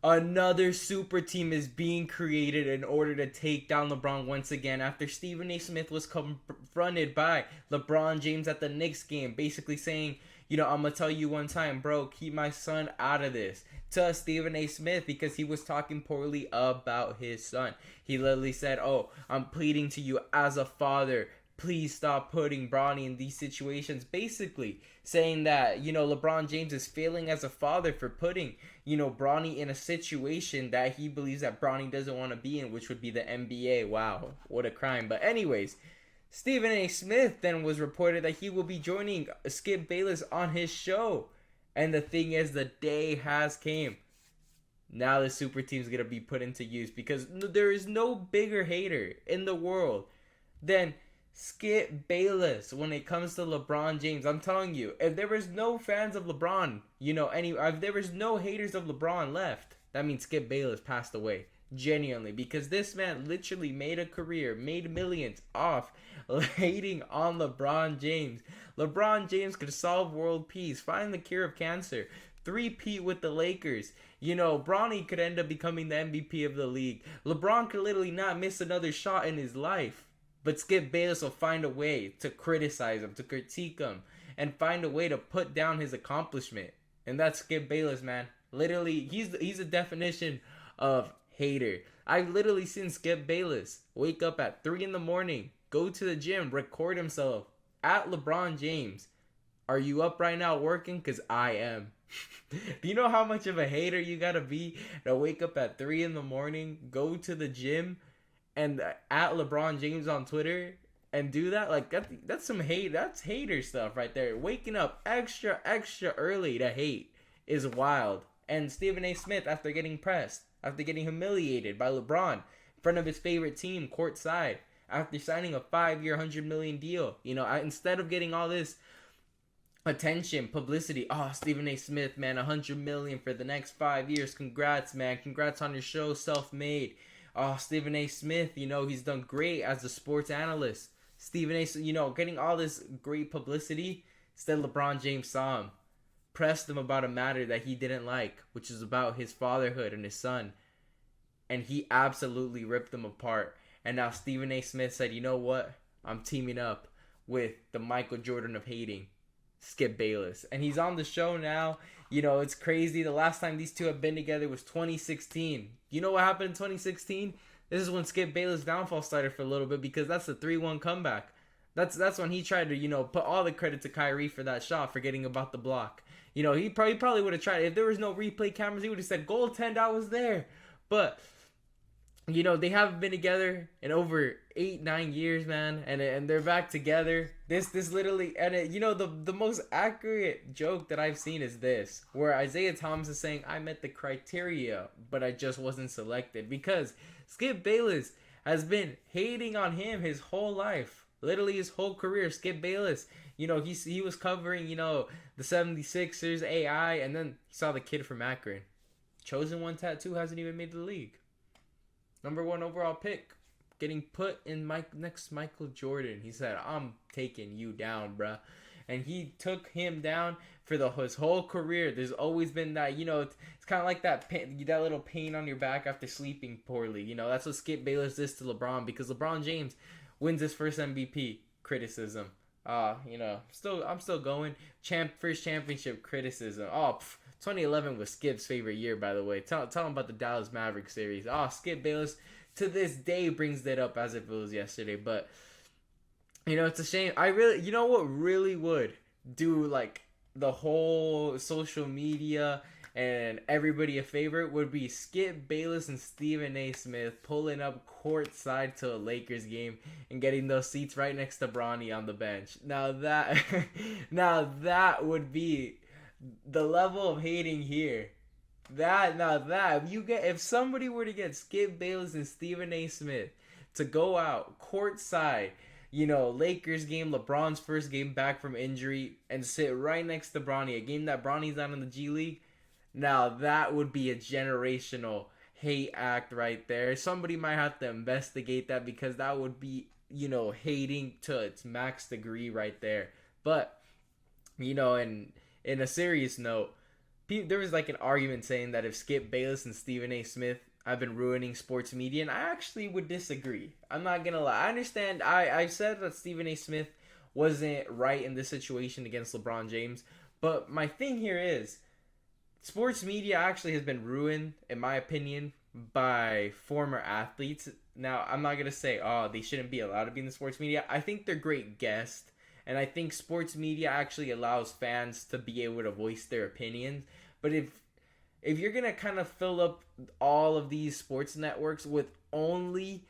Another super team is being created in order to take down LeBron once again after Stephen A. Smith was confronted by LeBron James at the Knicks game, basically saying, I'm going to tell you one time, bro, keep my son out of this. To Stephen A. Smith because he was talking poorly about his son. He literally said, oh, I'm pleading to you as a father. Please stop putting Bronny in these situations. Basically saying that, LeBron James is failing as a father for putting, Bronny in a situation that he believes that Bronny doesn't want to be in, which would be the NBA. Wow, what a crime. But anyways, Stephen A. Smith then was reported that he will be joining Skip Bayless on his show. And the thing is, the day has came. Now the super team is going to be put into use because there is no bigger hater in the world than Skip Bayless when it comes to LeBron James. I'm telling you, if there was no fans of LeBron, if there was no haters of LeBron left, that means Skip Bayless passed away. Genuinely, because this man literally made a career, made millions off hating on LeBron James. LeBron James could solve world peace, find the cure of cancer, three-peat with the Lakers. Bronny could end up becoming the MVP of the league. LeBron could literally not miss another shot in his life. But Skip Bayless will find a way to criticize him, to critique him, and find a way to put down his accomplishment. And that's Skip Bayless, man. Literally, he's a definition of hater. I've literally seen Skip Bayless wake up at 3 in the morning, go to the gym, record himself at LeBron James. Are you up right now working? Because I am. Do you know how much of a hater you gotta be to wake up at 3 in the morning, go to the gym, and at LeBron James on Twitter and do that? Like, that's some hate. That's hater stuff right there. Waking up extra early to hate is wild. And Stephen A. Smith, after getting pressed, after getting humiliated by LeBron in front of his favorite team courtside, after signing a 5-year, $100 million deal, instead of getting all this attention, publicity, oh, Stephen A. Smith, man, $100 million for the next 5 years. Congrats, man. Congrats on your show, self-made. Oh, Stephen A. Smith, he's done great as a sports analyst. Stephen A., getting all this great publicity. Instead, LeBron James saw him, pressed him about a matter that he didn't like, which is about his fatherhood and his son. And he absolutely ripped them apart. And now Stephen A. Smith said, you know what? I'm teaming up with the Michael Jordan of hating, Skip Bayless. And he's on the show now. It's crazy. The last time these two have been together was 2016. You know what happened in 2016? This is when Skip Bayless' downfall started for a little bit because that's the 3-1 comeback. That's when he tried to, put all the credit to Kyrie for that shot, forgetting about the block. He probably would have tried. If there was no replay cameras, he would have said, goaltend, I was there. But they haven't been together in over 8-9 years, man, and they're back together. This literally, and the most accurate joke that I've seen is this, where Isaiah Thomas is saying, I met the criteria, but I just wasn't selected, because Skip Bayless has been hating on him his whole life, literally his whole career. Skip Bayless, he was covering, the 76ers, AI, and then he saw the kid from Akron. Chosen One tattoo hasn't even made the league. Number 1 overall pick, getting put in next Michael Jordan. He said, I'm taking you down, bruh. And he took him down for his whole career. There's always been that, it's kind of like that little pain on your back after sleeping poorly. That's what Skip Bayless is to LeBron, because LeBron James wins his first MVP. Criticism. I'm still going. First championship, criticism. 2011 was Skip's favorite year, by the way. Tell him about the Dallas Mavericks series. Skip Bayless to this day brings that up as if it was yesterday. But, it's a shame. What really would do, like, the whole social media and everybody a favor would be Skip Bayless and Stephen A. Smith pulling up courtside to a Lakers game and getting those seats right next to Bronny on the bench. Now that would be the level of hating here. If somebody were to get Skip Bayless and Stephen A. Smith to go out courtside, Lakers game, LeBron's first game back from injury, and sit right next to Bronny, a game that Bronny's not in the G League, now that would be a generational hate act right there. Somebody might have to investigate that, because that would be, hating to its max degree right there. But, in a serious note, there was like an argument saying that if Skip Bayless and Stephen A. Smith have been ruining sports media, and I actually would disagree. I'm not gonna lie. I understand. I said that Stephen A. Smith wasn't right in this situation against LeBron James, but my thing here is sports media actually has been ruined, in my opinion, by former athletes. Now, I'm not gonna say, oh, they shouldn't be allowed to be in the sports media. I think they're great guests, and I think sports media actually allows fans to be able to voice their opinions. But if you're gonna kind of fill up all of these sports networks with only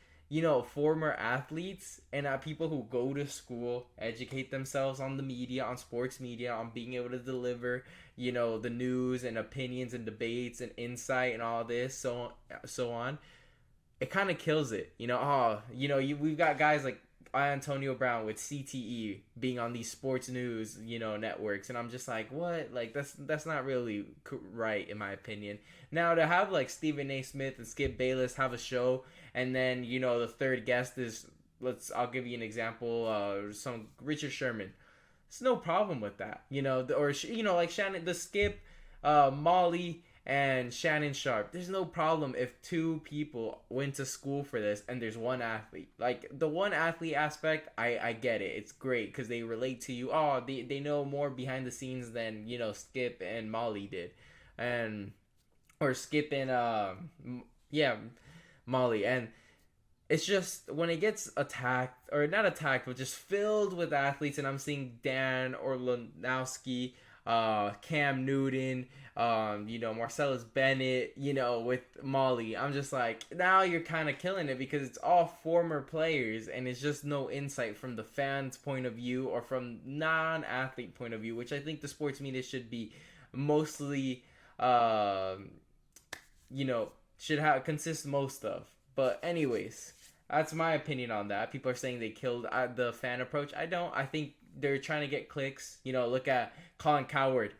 former athletes and people who go to school, educate themselves on the media, on sports media, on being able to deliver the news and opinions and debates and insight and all this, so on, it kind of kills it. We've got guys like Antonio Brown with CTE being on these sports news, networks, and I'm just like, what? Like that's not really right in my opinion. Now to have like Stephen A. Smith and Skip Bayless have a show, and then the third guest is I'll give you an example, some Richard Sherman. It's no problem with that, or like Shannon, the Skip, Molly, and Shannon Sharp. There's no problem if two people went to school for this and there's one athlete. Like the one athlete aspect, I get it. It's great because they relate to you. Oh, they know more behind the scenes than Skip and Molly did, and or Skip and Molly. And it's just when it gets attacked, or not attacked, but just filled with athletes, and I'm seeing Dan Orlowski, Cam Newton, Marcellus Bennett, with Molly. I'm just like, now you're kind of killing it because it's all former players and it's just no insight from the fans' point of view or from non-athlete point of view, which I think the sports media should be mostly, should have consist most of. But anyways, that's my opinion on that. People are saying they killed the fan approach. I don't. I think they're trying to get clicks. Look at Colin Cowherd.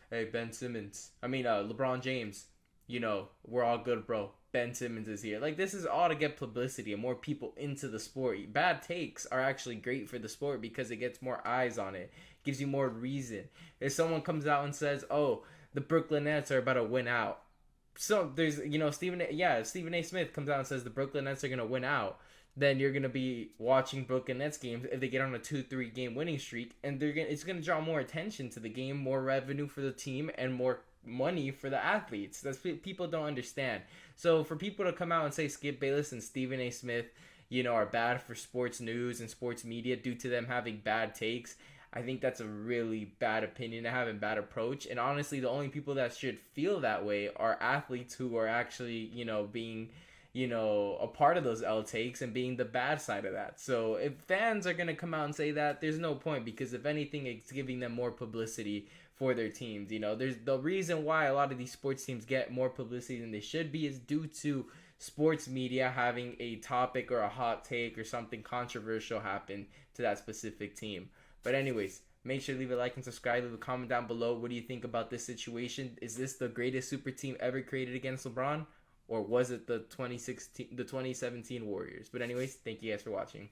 Hey, Ben Simmons. LeBron James. We're all good, bro. Ben Simmons is here. Like, this is all to get publicity and more people into the sport. Bad takes are actually great for the sport because it gets more eyes on it. Gives you more reason. If someone comes out and says, oh, the Brooklyn Nets are about to win out. So there's, Stephen A. Smith comes out and says the Brooklyn Nets are going to win out. Then you're going to be watching Brooklyn Nets games if they get on a 2-3 game winning streak, and it's going to draw more attention to the game, more revenue for the team, and more money for the athletes. That's what people don't understand. So for people to come out and say Skip Bayless and Stephen A. Smith, are bad for sports news and sports media due to them having bad takes, I think that's a really bad opinion to have and bad approach. And honestly, the only people that should feel that way are athletes who are actually, being, a part of those L takes and being the bad side of that. So if fans are going to come out and say that, there's no point, because if anything, it's giving them more publicity for their teams. There's the reason why a lot of these sports teams get more publicity than they should be is due to sports media having a topic or a hot take or something controversial happen to that specific team. But anyways, make sure to leave a like and subscribe. Leave a comment down below. What do you think about this situation? Is this the greatest super team ever created against LeBron? Or was it the 2017 Warriors? But anyways, thank you guys for watching.